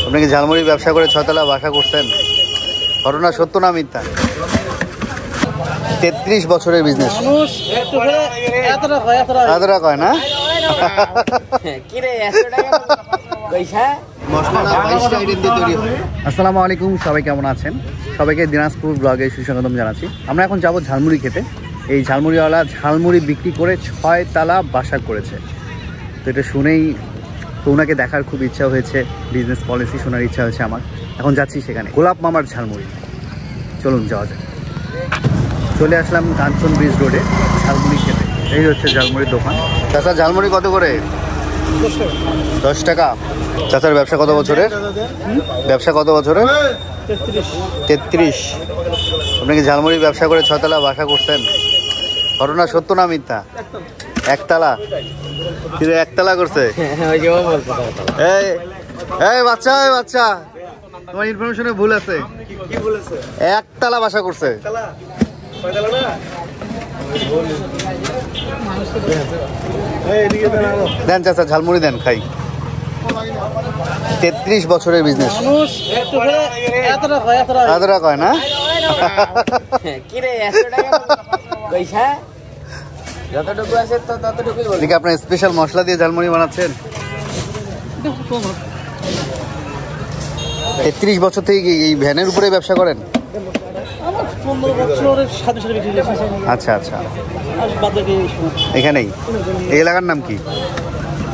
আপনি কি ঝালমুড়ি ব্যবসা করে 6 তলা বাসা করছেন? ঘটনা সত্য না মিথ্যা? 33 বছরের বিজনেস। এতটা কয় না? আসসালামু আলাইকুম, সবাই কেমন আছেন? সবাইকে দিনাজপুর ব্লগে সুস্বাগতম জানাচ্ছি। আমরা এখন যাব ঝালমুড়ি খেতে। এই ঝালমুড়িওয়ালা ঝালমুড়ি বিক্রি করে 6 তলা বাসা করেছে। তো এটা শুনেই তো ওনাকে দেখার খুব ইচ্ছা হয়েছে, বিজনেস পলিসি শোনার ইচ্ছা হয়েছে আমার। এখন যাচ্ছি সেখানে, গোলাপ মামার ঝালমুড়ি। চলুন যাওয়া যায়। চলে আসলাম কাঞ্চন ব্রিজ রোডে ঝালমুড়ি খেতে। এই হচ্ছে ঝালমুড়ির দোকান। চাচা, ঝালমুড়ি কত করে? 10 টাকা। চাচার ব্যবসা কত বছরের? ব্যবসা কত বছরের? 33। আপনি কি ঝালমুড়ি ব্যবসা করে 6 তলা বাসা করছেন? ঘটনা সত্য না মিথ্যা? একতলা? কিন্তু একতলা করছে। এই বাচ্চা, এই বাচ্চা, তোমার ইনফরমেশনে ভুল আছে। একতলা বাসা করছে। দেন চাচা, ঝালমুড়ি দেন, খাই। 33 বছরের বিজনেস। এতটা কয় না? আপনার স্পেশাল মশলা দিয়ে ঝালমুড়ি বানাচ্ছেন? 33 বছর থেকে এই ভ্যানের উপরে ব্যবসা করেন? আচ্ছা আচ্ছা। এখানেই? এই এলাকার নাম কি?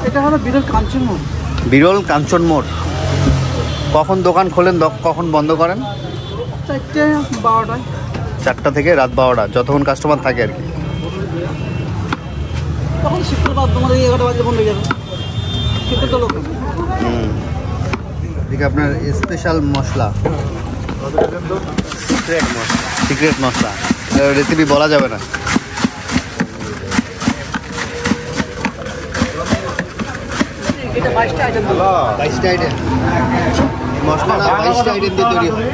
এটা হলো বিরল কাঞ্চন মোড়। বিরল কাঞ্চন মোড়। কখন দোকান খোলেন, কখন বন্ধ করেন? 4টা থেকে রাত 12টা, যতক্ষণ কাস্টমার থাকে আর কি। আপনার স্পেশাল মশলা, সিক্রেট মশলা, রেসিপি বলা যাবে না। এটা 22টা আইটেম। 22টা আইটেম মশলা, 22টা আইটেম দিয়ে তৈরি হয়।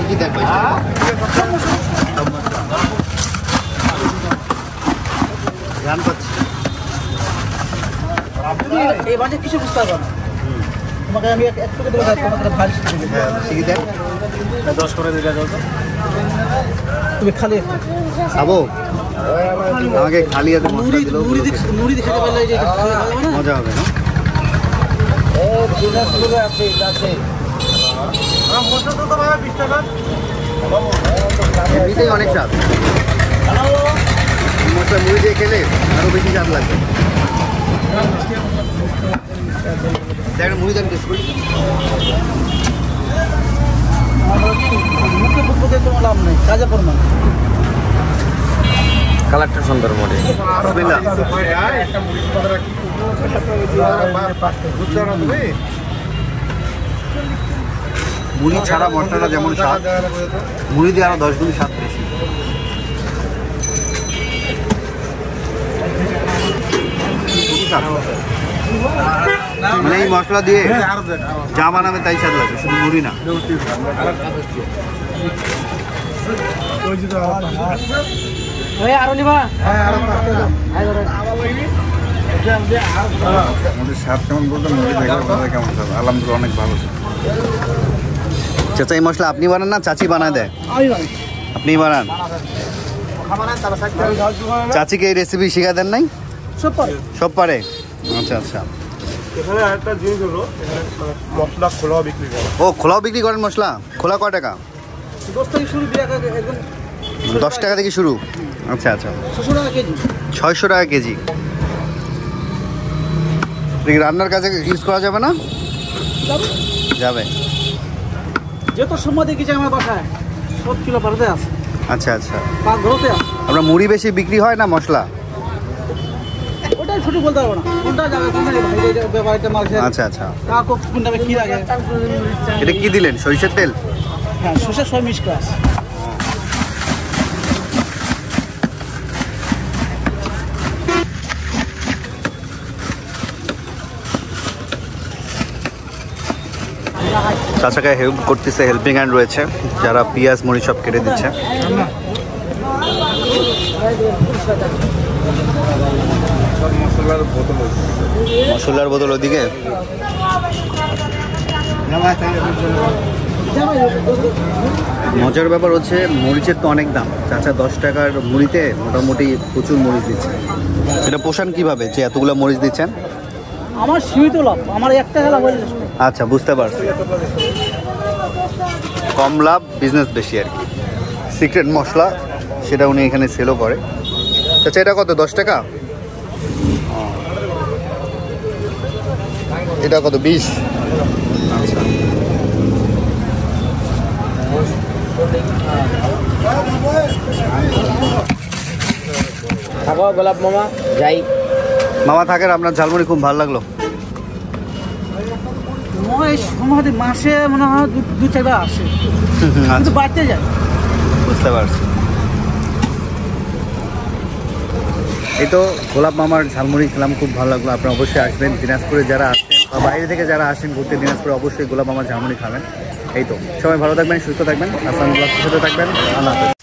কি দেন 22টা? ধ্যান পাচ্ছি। এই বাজে কিছু বুঝতে পারবো না। তোমাকে আমি একটু করে দেবো, তোমাকে ভারী শিখি দেন। 10 করে দিলে দাও তো। তুমি খালি খাবো? আমাকে খালি হাতে মশলা দিলেও মুড়ি দেখাতে পারলে যে মজা হবে না? এমনিতেই অনেক স্বাদ। মশলা মুড়ি দিয়ে খেলে আরো বেশি স্বাদ লাগবে। মুড়ি দেন টেস্ট করি। মুখে বুঝতে কোনো লাভ নেই, কাজে প্রমাণ। কালারটা সুন্দর মনে। মুড়ি ছাড়া মশলাটা যেমন স্বাদ, মুড়ি দিয়ে আরো 10 গুণ স্বাদ বেশি। মানে এই মশলা দিয়ে যা বানাবে তাই স্বাদ লাগবে, শুধু মুড়ি না। অনেক ভালো। চাচা, এই মশলা আপনি বানান না চাচি বানায় দেয়? আপনি বানান? চাচিকে এই রেসিপি শিখা দেন নাই? সব পারে। আচ্ছা আচ্ছা। এখানে একটা জিনিস হলো, মশলা খোলাও বিক্রি করে। ও, খোলাও বিক্রি করেন মশলা? খোলা কয় টাকা? 10 থেকে শুরু, 10 টাকা থেকে শুরু। আচ্ছা আচ্ছা। 600 টাকা কেজি। 600 টাকা কেজি। রান্নার কাজে ইউজ করা যাবে না? যাবে। যত সময় দেখেছি আমার বাসায় 7 কিলো পারতে আছে। আচ্ছা আচ্ছা। ঘরতে আছে। আপনার মুড়ি বেশি বিক্রি হয় না মশলা? ওটাই ছুটি বলতে পারবো না, কোনটা যাবে কোনটা ব্যাপারটা মার্কেট। আচ্ছা আচ্ছা। কাকু কোনটা কি লাগে? এটা কি দিলেন? সরিষার তেল? হ্যাঁ, সরষের 6 মিক্স ক্লাস। চাচাকে হেল্প করতেছে, হেল্পিং হ্যান্ড রয়েছে, যারা পেঁয়াজ মরিচ সব কেটে দিচ্ছে। মশলার বোতল ওদিকে। মজার ব্যাপার হচ্ছে মরিচের তো অনেক দাম, চাচা 10 টাকার মুড়িতে মোটামুটি প্রচুর মরিচ দিচ্ছে। এটা পোষণ কিভাবে যে এতগুলো মরিচ দিচ্ছেন? আমার সীমিত লাভ, আমার একটা লাভ হয়ে যাচ্ছে। আচ্ছা, বুঝতে পারছি, কম লাভ বিজনেস বেশি আর কি। সিক্রেট মশলা সেটা উনি এখানে সেলও করে। আচ্ছা, এটা কত? 10 টাকা। এটা কত? 20। আচ্ছা, থাকো গোলাপ মামা, যাই। মামা থাকেন, আপনার ঝালমুড়ি খুব ভালো লাগলো। সম্ভবত মাসে মনে হয় 2-4 বার আসে, কিন্তু বাড়তে যায়। বুঝতে পারছি। এই তো গোলাপ মামার ঝালমুড়ি খেলাম, খুব ভালো লাগলো। আপনারা অবশ্যই আসবেন, দিনাজপুরে যারা আসেন বা বাইরে থেকে যারা আসেন ঘুরতে দিনাজপুরে, অবশ্যই গোলাপ মামার ঝালমুড়ি খাবেন। এই তো, সবাই ভালো থাকবেন, সুস্থ থাকবেন, আসসালামু আলাইকুম, সাথে থাকবেন, আল্লাহ হাফেজ।